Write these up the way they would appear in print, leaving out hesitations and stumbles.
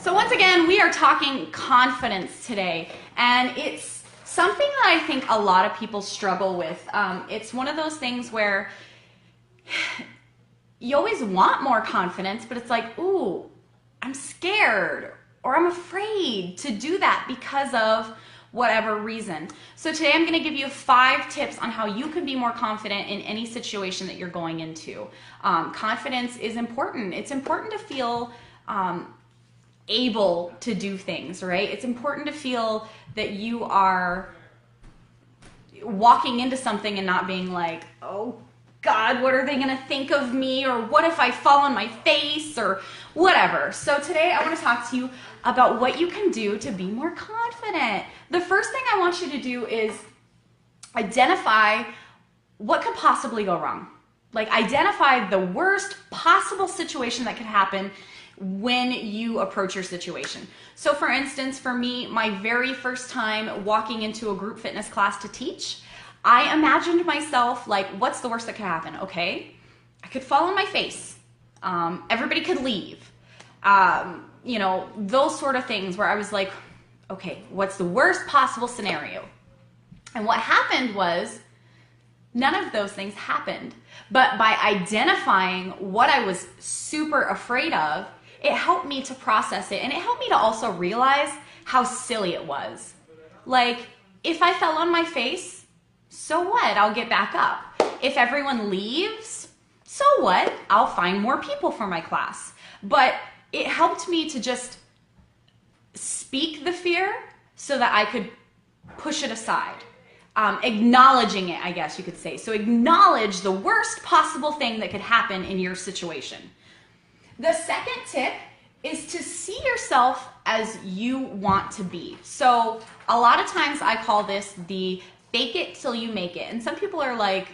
So once again, we are talking confidence today, and it's something that I think a lot of people struggle with. It's one of those things where you always want more confidence, but it's like, ooh, I'm scared or I'm afraid to do that because of whatever reason. So today I'm going to give you 5 tips on how you can be more confident in any situation that you're going into. Confidence is important. It's important to feel able to do things, right? It's important to feel that you are walking into something and not being like, oh God, what are they going to think of me? Or what if I fall on my face or whatever. So today I want to talk to you about what you can do to be more confident. The first thing I want you to do is identify what could possibly go wrong. Like identify the worst possible situation that could happen when you approach your situation. So for instance, for me, my very first time walking into a group fitness class to teach, I imagined myself like, what's the worst that could happen? Okay, I could fall on my face. Everybody could leave. You know, those sort of things where I was like, okay, what's the worst possible scenario? And what happened was none of those things happened. But by identifying what I was super afraid of, it helped me to process it, and it helped me to also realize how silly it was. Like, if I fell on my face, so what? I'll get back up. If everyone leaves, so what? I'll find more people for my class. But it helped me to just speak the fear so that I could push it aside. Acknowledging it, I guess you could say. So acknowledge the worst possible thing that could happen in your situation. The second tip is to see yourself as you want to be. So a lot of times I call this the fake it till you make it. And some people are like,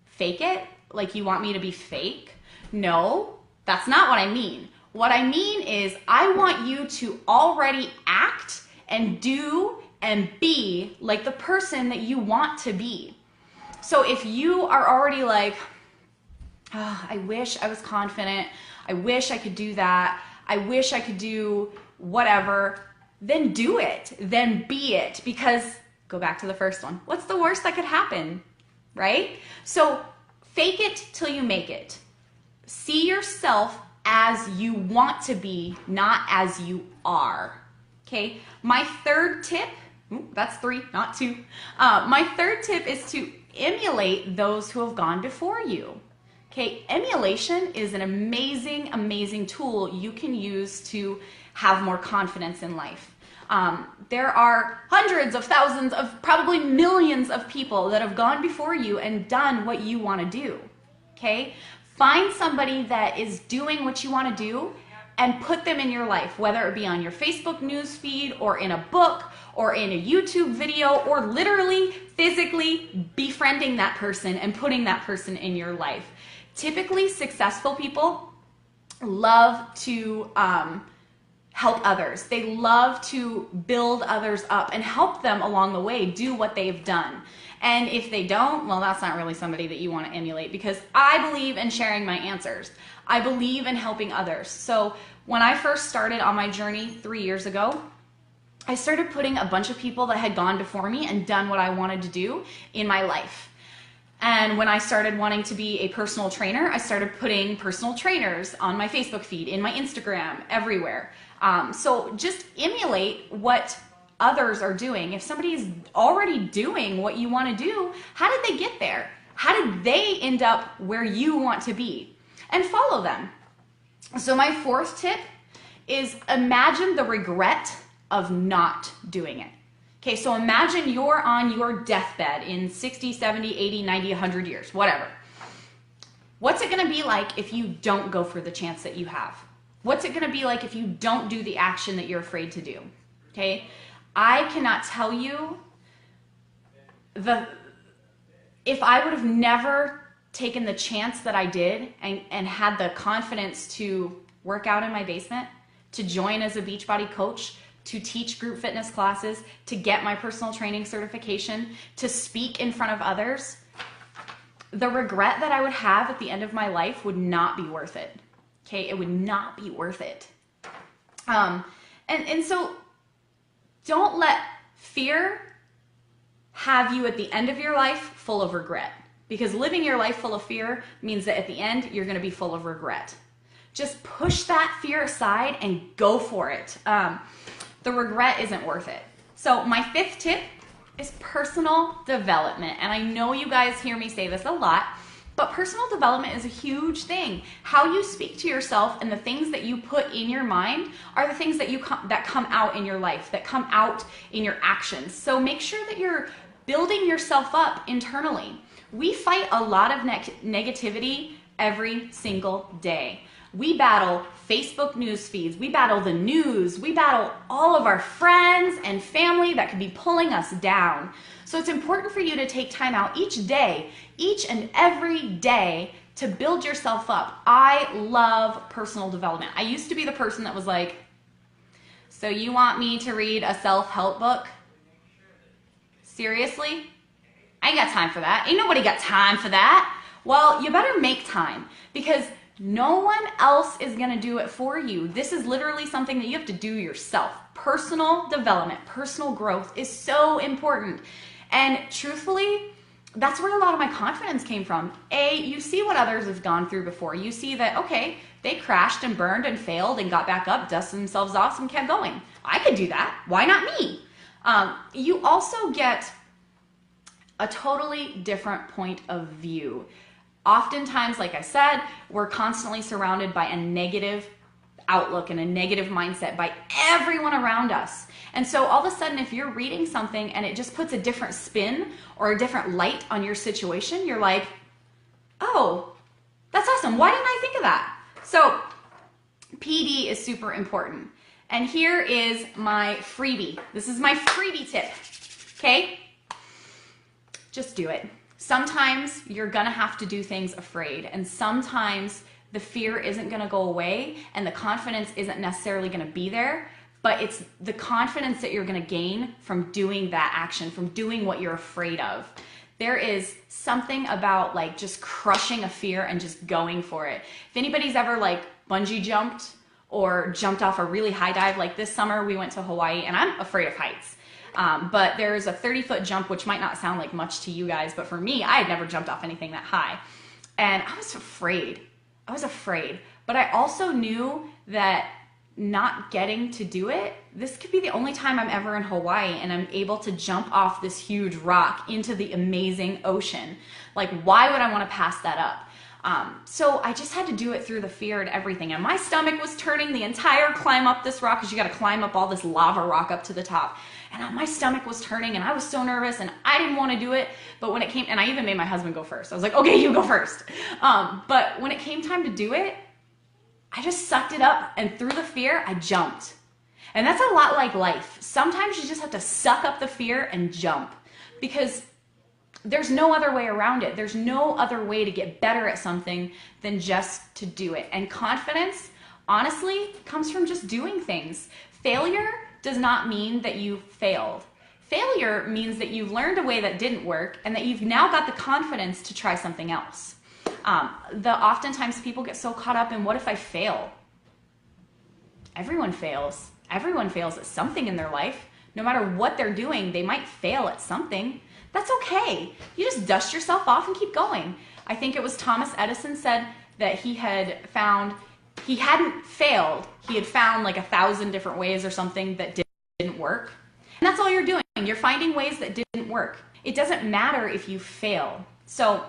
fake it? Like you want me to be fake? No, that's not what I mean. What I mean is I want you to already act and do and be like the person that you want to be. So if you are already like, oh, I wish I was confident, I wish I could do that, I wish I could do whatever, then do it, then be it. Because, go back to the first one, what's the worst that could happen, right? So fake it till you make it. See yourself as you want to be, not as you are, okay? My third tip, that's 3, not 2. My third tip is to emulate those who have gone before you. Okay, emulation is an amazing, amazing tool you can use to have more confidence in life. There are hundreds of thousands of probably millions of people that have gone before you and done what you want to do. Okay, find somebody that is doing what you want to do and put them in your life, whether it be on your Facebook news feed or in a book or in a YouTube video or literally physically befriending that person and putting that person in your life. Typically, successful people love to help others. They love to build others up and help them along the way do what they've done. And if they don't, well, that's not really somebody that you want to emulate, because I believe in sharing my answers. I believe in helping others. So when I first started on my journey 3 years ago, I started putting a bunch of people that had gone before me and done what I wanted to do in my life. And when I started wanting to be a personal trainer, I started putting personal trainers on my Facebook feed, in my Instagram, everywhere. So just emulate what others are doing. If somebody is already doing what you want to do, how did they get there? How did they end up where you want to be? And follow them. So my fourth tip is imagine the regret of not doing it. Okay, so imagine you're on your deathbed in 60, 70, 80, 90, 100 years, whatever. What's it gonna be like if you don't go for the chance that you have? What's it gonna be like if you don't do the action that you're afraid to do? Okay, I cannot tell you if I would have never taken the chance that I did and had the confidence to work out in my basement, to join as a Beachbody coach, to teach group fitness classes, to get my personal training certification, to speak in front of others, the regret that I would have at the end of my life would not be worth it. Okay, it would not be worth it. And so don't let fear have you at the end of your life full of regret, because living your life full of fear means that at the end you're going to be full of regret. Just push that fear aside and go for it. The regret isn't worth it. So my fifth tip is personal development. And I know you guys hear me say this a lot, but personal development is a huge thing. How you speak to yourself and the things that you put in your mind are the things that that come out in your life, that come out in your actions. So make sure that you're building yourself up internally. We fight a lot of negativity every single day. We battle Facebook news feeds, we battle the news, we battle all of our friends and family that could be pulling us down. So it's important for you to take time out each day, each and every day, to build yourself up. I love personal development. I used to be the person that was like, so you want me to read a self-help book? Seriously? I ain't got time for that. Ain't nobody got time for that. Well, you better make time, because no one else is going to do it for you. This is literally something that you have to do yourself. Personal development, personal growth is so important. And truthfully, that's where a lot of my confidence came from. You see what others have gone through before. You see that, okay, they crashed and burned and failed and got back up, dusted themselves off, and kept going. I could do that. Why not me? You also get a totally different point of view. Oftentimes, like I said, we're constantly surrounded by a negative outlook and a negative mindset by everyone around us. And so all of a sudden, if you're reading something and it just puts a different spin or a different light on your situation, you're like, oh, that's awesome. Why didn't I think of that? So PD is super important. And here is my freebie. This is my freebie tip, okay? Just do it. Sometimes you're gonna have to do things afraid, and sometimes the fear isn't gonna go away and the confidence isn't necessarily gonna be there, but it's the confidence that you're gonna gain from doing that action, from doing what you're afraid of. There is something about like just crushing a fear and just going for it. If anybody's ever like bungee jumped or jumped off a really high dive, like this summer we went to Hawaii, and I'm afraid of heights. But there's a 30-foot jump, which might not sound like much to you guys, but for me, I had never jumped off anything that high. And I was afraid. But I also knew that not getting to do it, this could be the only time I'm ever in Hawaii and I'm able to jump off this huge rock into the amazing ocean. Like, why would I want to pass that up? So I just had to do it through the fear and everything. And my stomach was turning the entire climb up this rock, because you got to climb up all this lava rock up to the top. And my stomach was turning and I was so nervous and I didn't want to do it. But when it came, and I even made my husband go first. I was like, okay, you go first. But when it came time to do it, I just sucked it up, and through the fear, I jumped. And that's a lot like life. Sometimes you just have to suck up the fear and jump, because there's no other way around it. There's no other way to get better at something than just to do it. And confidence, honestly, comes from just doing things. Failure does not mean that you failed. Failure means that you've learned a way that didn't work and that you've now got the confidence to try something else. Oftentimes people get so caught up in, what if I fail? Everyone fails. Everyone fails at something in their life. No matter what they're doing, they might fail at something. That's okay. You just dust yourself off and keep going. I think it was Thomas Edison said that he hadn't failed. He had found like 1,000 different ways or something that didn't work. And that's all you're doing. You're finding ways that didn't work. It doesn't matter if you fail. So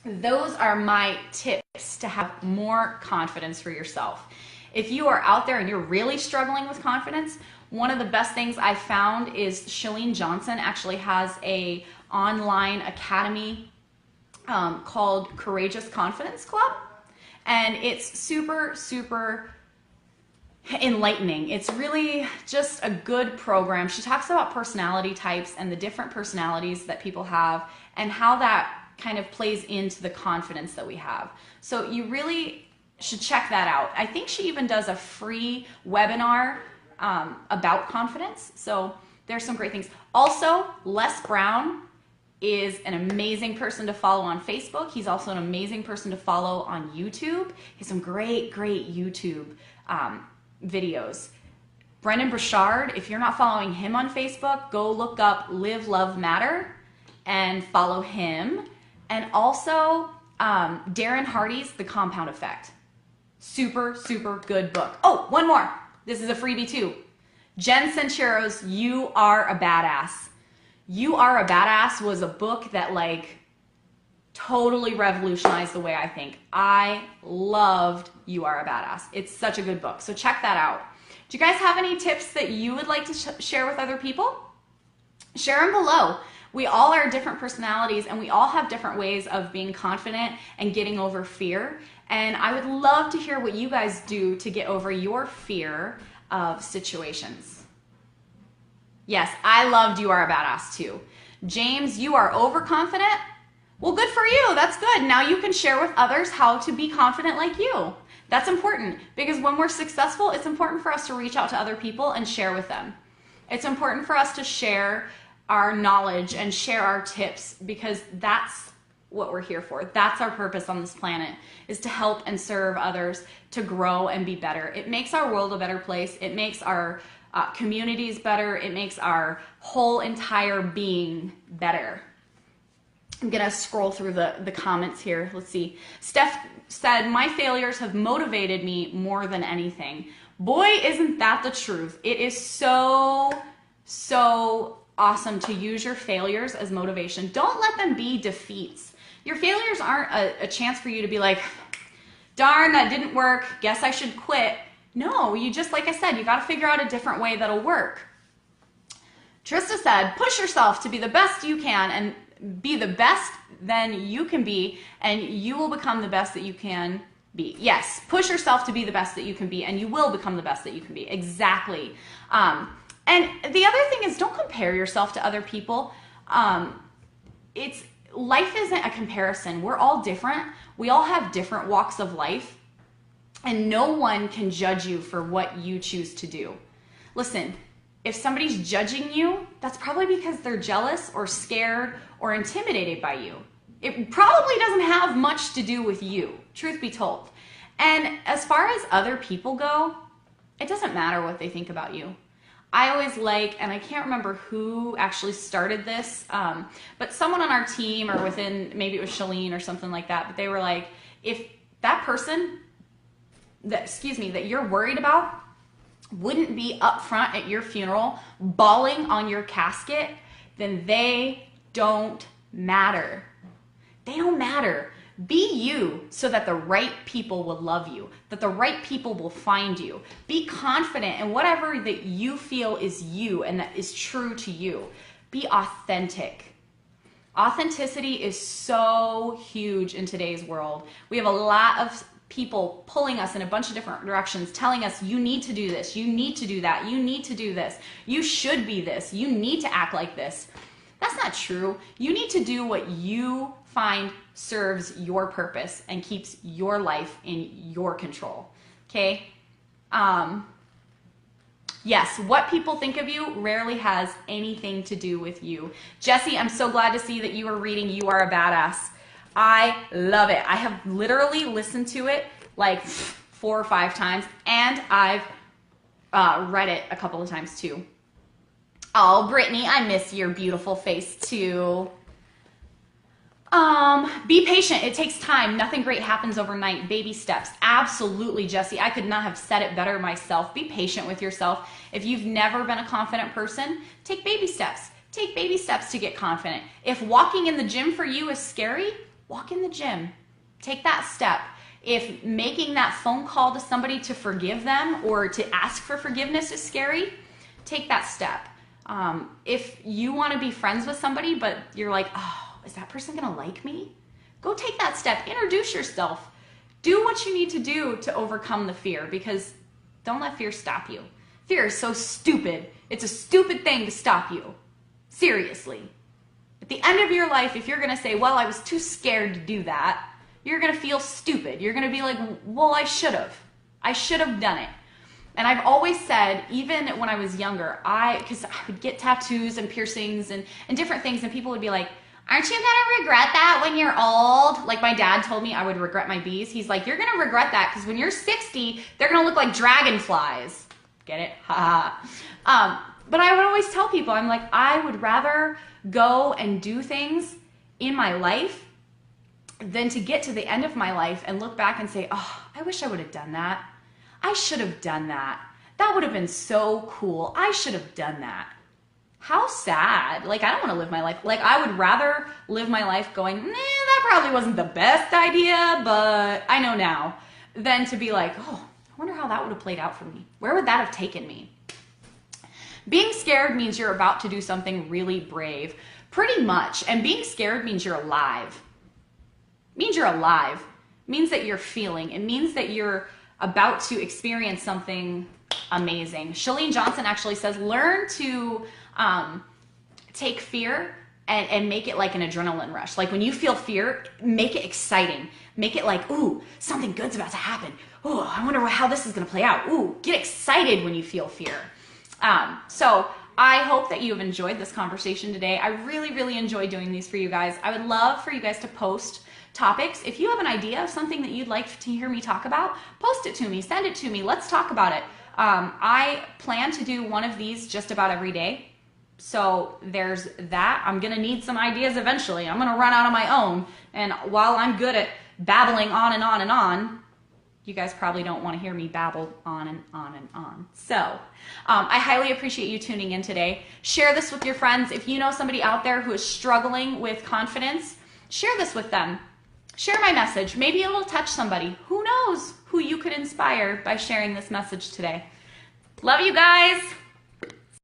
those are my tips to have more confidence for yourself. If you are out there and you're really struggling with confidence, one of the best things I found is Chalene Johnson actually has a online academy called Courageous Confidence Club. And it's super, super enlightening. It's really just a good program. She talks about personality types and the different personalities that people have and how that kind of plays into the confidence that we have. So you really should check that out. I think she even does a free webinar about confidence. So there's some great things. Also, Les Brown is an amazing person to follow on Facebook. He's also an amazing person to follow on YouTube. He has some great YouTube videos. Brendan Burchard, if you're not following him on Facebook, go look up Live, Love, Matter and follow him. And also Darren Hardy's The Compound Effect. Super, super good book. Oh, one more. This is a freebie too. Jen Sincero's You Are a Badass. You Are a Badass was a book that like totally revolutionized the way I think. I loved You Are a Badass. It's such a good book. So check that out. Do you guys have any tips that you would like to share with other people? Share them below. We all are different personalities and we all have different ways of being confident and getting over fear. And I would love to hear what you guys do to get over your fear of situations. Yes, I loved You Are a Badass too. James, you are overconfident? Well, good for you. That's good. Now you can share with others how to be confident like you. That's important because when we're successful, it's important for us to reach out to other people and share with them. It's important for us to share our knowledge and share our tips because that's what we're here for. That's our purpose on this planet, is to help and serve others to grow and be better. It makes our world a better place. It makes our communities better. It makes our whole entire being better. I'm gonna scroll through the comments here. Let's see. Steph said, my failures have motivated me more than anything. Boy, isn't that the truth. It is so awesome to use your failures as motivation. Don't let them be defeats. Your failures aren't a chance for you to be like, darn, that didn't work. Guess I should quit. No, you just, like I said, you got to figure out a different way that'll work. Trista said, push yourself to be the best you can and be the best then you can be, and you will become the best that you can be. Yes, push yourself to be the best that you can be, and you will become the best that you can be. Exactly. And the other thing is, don't compare yourself to other people. Life isn't a comparison. We're all different. We all have different walks of life, and no one can judge you for what you choose to do. Listen, if somebody's judging you, that's probably because they're jealous or scared or intimidated by you. It probably doesn't have much to do with you, truth be told. And as far as other people go, it doesn't matter what they think about you. I always like, and I can't remember who actually started this, but someone on our team or within, maybe it was Shalene or something like that, but they were like, if that person that you're worried about wouldn't be up front at your funeral bawling on your casket, then they don't matter. They don't matter. Be you so that the right people will love you, that the right people will find you. Be confident in whatever that you feel is you and that is true to you. Be authentic. Authenticity is so huge in today's world. We have a lot of people pulling us in a bunch of different directions, telling us you need to do this, you need to do that, you need to do this, you should be this, you need to act like this. That's not true. You need to do what you find serves your purpose and keeps your life in your control. Okay? Yes, what people think of you rarely has anything to do with you. Jesse, I'm so glad to see that you are reading You Are a Badass. I love it. I have literally listened to it like 4 or 5 times, and I've read it a couple of times too. Oh, Brittany, I miss your beautiful face too. Be patient. It takes time. Nothing great happens overnight. Baby steps. Absolutely, Jesse. I could not have said it better myself. Be patient with yourself. If you've never been a confident person, take baby steps. Take baby steps to get confident. If walking in the gym for you is scary, walk in the gym. Take that step. If making that phone call to somebody to forgive them or to ask for forgiveness is scary, take that step. If you want to be friends with somebody, but you're like, oh, is that person going to like me? Go take that step. Introduce yourself. Do what you need to do to overcome the fear, because don't let fear stop you. Fear is so stupid. It's a stupid thing to stop you. Seriously. At the end of your life, if you're going to say, well, I was too scared to do that, you're going to feel stupid. You're going to be like, well, I should have. I should have done it. And I've always said, even when I was younger, because I would get tattoos and piercings and different things, and people would be like, aren't you gonna regret that when you're old? Like my dad told me I would regret my B's. He's like, you're gonna regret that because when you're 60, they're gonna look like dragonflies. Get it? Ha ha. But I would always tell people, I'm like, I would rather go and do things in my life than to get to the end of my life and look back and say, oh, I wish I would have done that. I should have done that. That would have been so cool. I should have done that. How sad. Like, I don't want to live my life. Like, I would rather live my life going, that probably wasn't the best idea, but I know now, than to be like, oh, I wonder how that would have played out for me. Where would that have taken me? Being scared means you're about to do something really brave. Pretty much. And being scared means you're alive. It means you're alive. It means that you're feeling. It means that you're about to experience something amazing. Chalene Johnson actually says, learn to take fear and make it like an adrenaline rush. Like when you feel fear, make it exciting. Make it like, ooh, something good's about to happen. Ooh, I wonder how this is going to play out. Ooh, get excited when you feel fear. So I hope that you have enjoyed this conversation today. I really, really enjoy doing these for you guys. I would love for you guys to post topics. If you have an idea of something that you'd like to hear me talk about, post it to me, send it to me. Let's talk about it. I plan to do one of these just about every day. So there's that. I'm going to need some ideas eventually. I'm going to run out on my own. And while I'm good at babbling on and on and on, you guys probably don't want to hear me babble on and on and on. So I highly appreciate you tuning in today. Share this with your friends. If you know somebody out there who is struggling with confidence, share this with them. Share my message. Maybe it'll touch somebody. Who knows who you could inspire by sharing this message today. Love you guys.